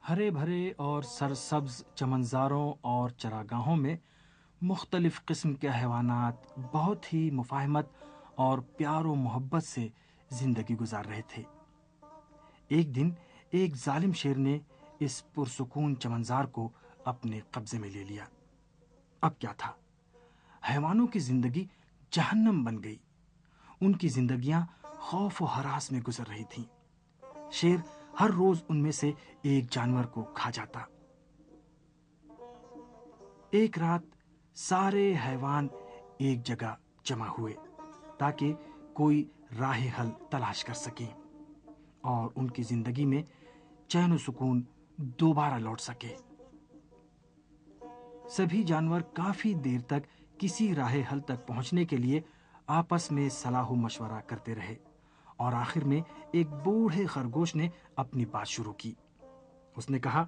ہرے بھرے اور سرسبز چمنزاروں اور چراگاہوں میں مختلف قسم کے حیوانات بہت ہی مفاہمت اور پیار و محبت سے زندگی گزار رہے تھے۔ ایک دن ایک ظالم شیر نے اس پرسکون چمنزار کو اپنے قبضے میں لے لیا۔ اب کیا تھا؟ حیوانوں کی زندگی جہنم بن گئی۔ ان کی زندگیاں خوف و ہراس میں گزر رہی تھیں۔ شیر ہر روز ان میں سے ایک جانور کو کھا جاتا۔ ایک رات سارے حیوان ایک جگہ جمع ہوئے تاکہ کوئی راہ حل تلاش کر سکیں اور ان کی زندگی میں چین و سکون دوبارہ لوٹ سکے۔ سبھی جانور کافی دیر تک کسی راہ حل تک پہنچنے کے لیے آپس میں صلاح و مشورہ کرتے رہے اور آخر میں ایک بوڑھے خرگوش نے اپنی بات شروع کی۔ اس نے کہا،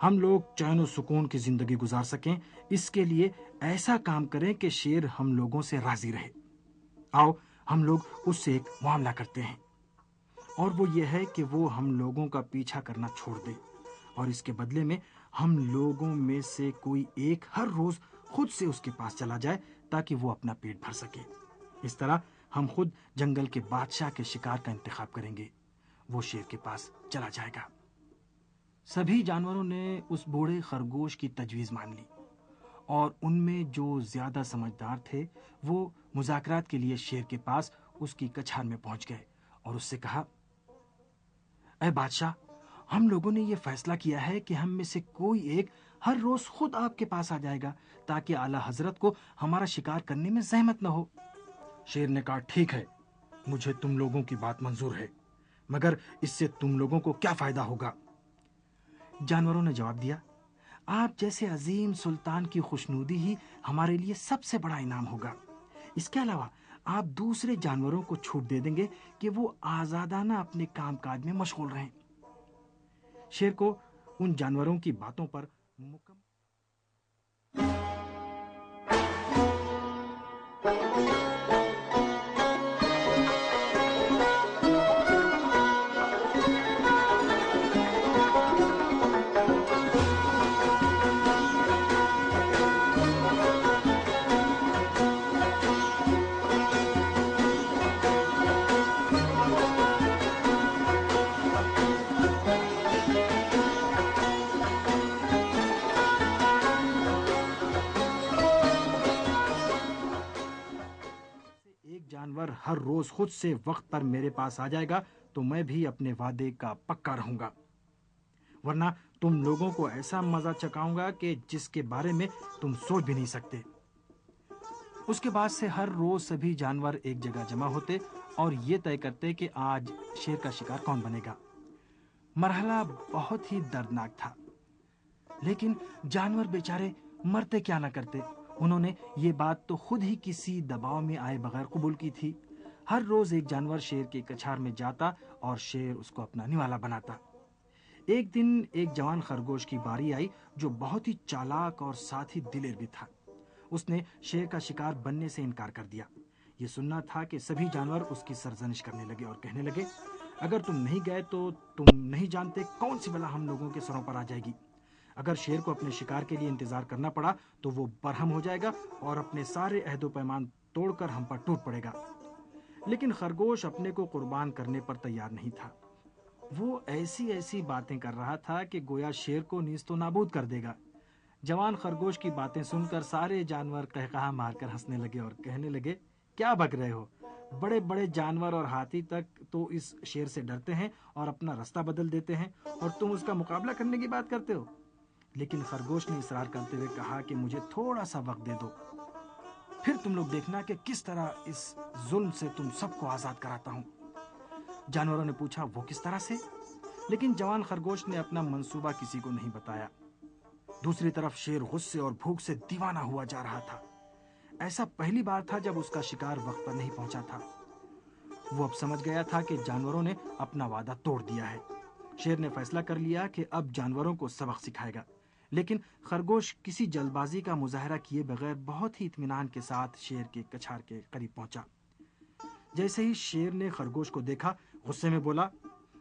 ہم لوگ چین و سکون کی زندگی گزار سکیں، اس کے لیے ایسا کام کریں کہ شیر ہم لوگوں سے راضی رہے۔ آؤ ہم لوگ اس سے ایک معاملہ کرتے ہیں، اور وہ یہ ہے کہ وہ ہم لوگوں کا پیچھا کرنا چھوڑ دے، اور اس کے بدلے میں ہم لوگوں میں سے کوئی ایک ہر روز خود سے اس کے پاس چلا جائے تاکہ وہ اپنا پیٹ بھر سکے۔ اس طرح ہم خود جنگل کے بادشاہ کے شکار کا انتخاب کریں گے۔ وہ شیر کے پاس چلا جائے گا۔ سبھی جانوروں نے اس بوڑھے خرگوش کی تجویز مان لی، اور ان میں جو زیادہ سمجھدار تھے وہ مذاکرات کے لیے شیر کے پاس اس کی کچھار میں پہنچ گئے اور اس سے کہا، اے بادشاہ، ہم لوگوں نے یہ فیصلہ کیا ہے کہ ہم میں سے کوئی ایک ہر روز خود آپ کے پاس آ جائے گا تاکہ اعلیٰ حضرت کو ہمارا شکار کرنے میں زحمت نہ ہو۔ شیر نے کہا، ٹھیک ہے، مجھے تم لوگوں کی بات منظور ہے، مگر اس سے تم لوگوں کو کیا فائدہ ہوگا؟ جانوروں نے جواب دیا، آپ جیسے عظیم سلطان کی خوشنودی ہی ہمارے لیے سب سے بڑا انعام ہوگا۔ اس کے علاوہ آپ دوسرے جانوروں کو چھوٹ دے دیں گے کہ وہ آزادانہ اپنے کام کاج میں مشغول رہیں۔ شیر کو ان جانوروں کی باتوں پر مکمل ایک جانور ہر روز خود سے وقت پر میرے پاس آ جائے گا تو میں بھی اپنے وعدے کا پکا رہوں گا، ورنہ تم لوگوں کو ایسا مزہ چکاؤں گا کہ جس کے بارے میں تم سوچ بھی نہیں سکتے۔ اس کے بعد سے ہر روز سبھی جانور ایک جگہ جمع ہوتے اور یہ طے کرتے کہ آج شیر کا شکار کون بنے گا۔ مرحلہ بہت ہی دردناک تھا، لیکن جانور بیچارے مرتے کیا نہ کرتے۔ انہوں نے یہ بات تو خود ہی کسی دباؤ میں آئے بغیر قبول کی تھی۔ ہر روز ایک جانور شیر کی کچھار میں جاتا اور شیر اس کو اپنا نوالا بناتا۔ ایک دن ایک جوان خرگوش کی باری آئی جو بہت ہی چالاک اور ساتھ ہی دلیر بھی تھا۔ اس نے شیر کا شکار بننے سے انکار کر دیا۔ یہ سننا تھا کہ سبھی جانور اس کی سرزنش کرنے لگے اور کہنے لگے، اگر تم نہیں گئے تو تم نہیں جانتے کون سی بلا ہم لوگوں کے سروں پر آ جائے گی۔ اگر شیر کو اپنے شکار کے لیے انتظار کرنا پڑا تو وہ برہم ہو جائے گا اور اپنے سارے عہد و پیمان توڑ کر ہم پر ٹوٹ پڑے گا۔ لیکن خرگوش اپنے کو قربان کرنے پر تیار نہیں تھا۔ وہ ایسی باتیں کر رہا تھا کہ گویا شیر کو نیست و نابود کر دے گا۔ جوان خرگوش کی باتیں سن کر سارے جانور قہقہا مار کر ہنسنے لگے اور کہنے لگے، کیا بک رہے ہو؟ بڑے بڑے جانور اور ہاتھی تک تو اس شیر سے ڈرتے ہیں اور اپنا رستہ بدل دیتے ہیں، اور تم اس کا مقابلہ کرنے کی بات کرتے ہو؟ لیکن خرگوش نے اصرار کرتے ہوئے کہا کہ مجھے تھوڑا سا وقت دے دو، پھر تم لوگ دیکھنا کہ کس طرح اس ظلم سے تم سب کو آزاد کراتا ہوں۔ جانوروں نے پوچھا، وہ کس طرح سے؟ لیکن جوان خرگوش نے اپنا منصوبہ کسی کو نہیں بتایا۔ دوسری طرف شیر غصے اور بھوک سے دیوانہ ہوا جا رہا تھا۔ ایسا پہلی بار تھا جب اس کا شکار وقت پر نہیں پہنچا تھا۔ وہ اب سمجھ گیا تھا کہ جانوروں نے اپنا وعدہ توڑ دیا ہے۔ شیر نے فیصلہ کر لیا کہ اب جانوروں کو سبق سکھائے گا، لیکن خرگوش کسی جلد بازی کا مظاہرہ کیے بغیر بہت ہی اطمینان کے ساتھ شیر کے کچھار کے قریب پہنچا۔ جیسے ہی شیر نے خرگوش کو دیکھا، غصے میں بولا،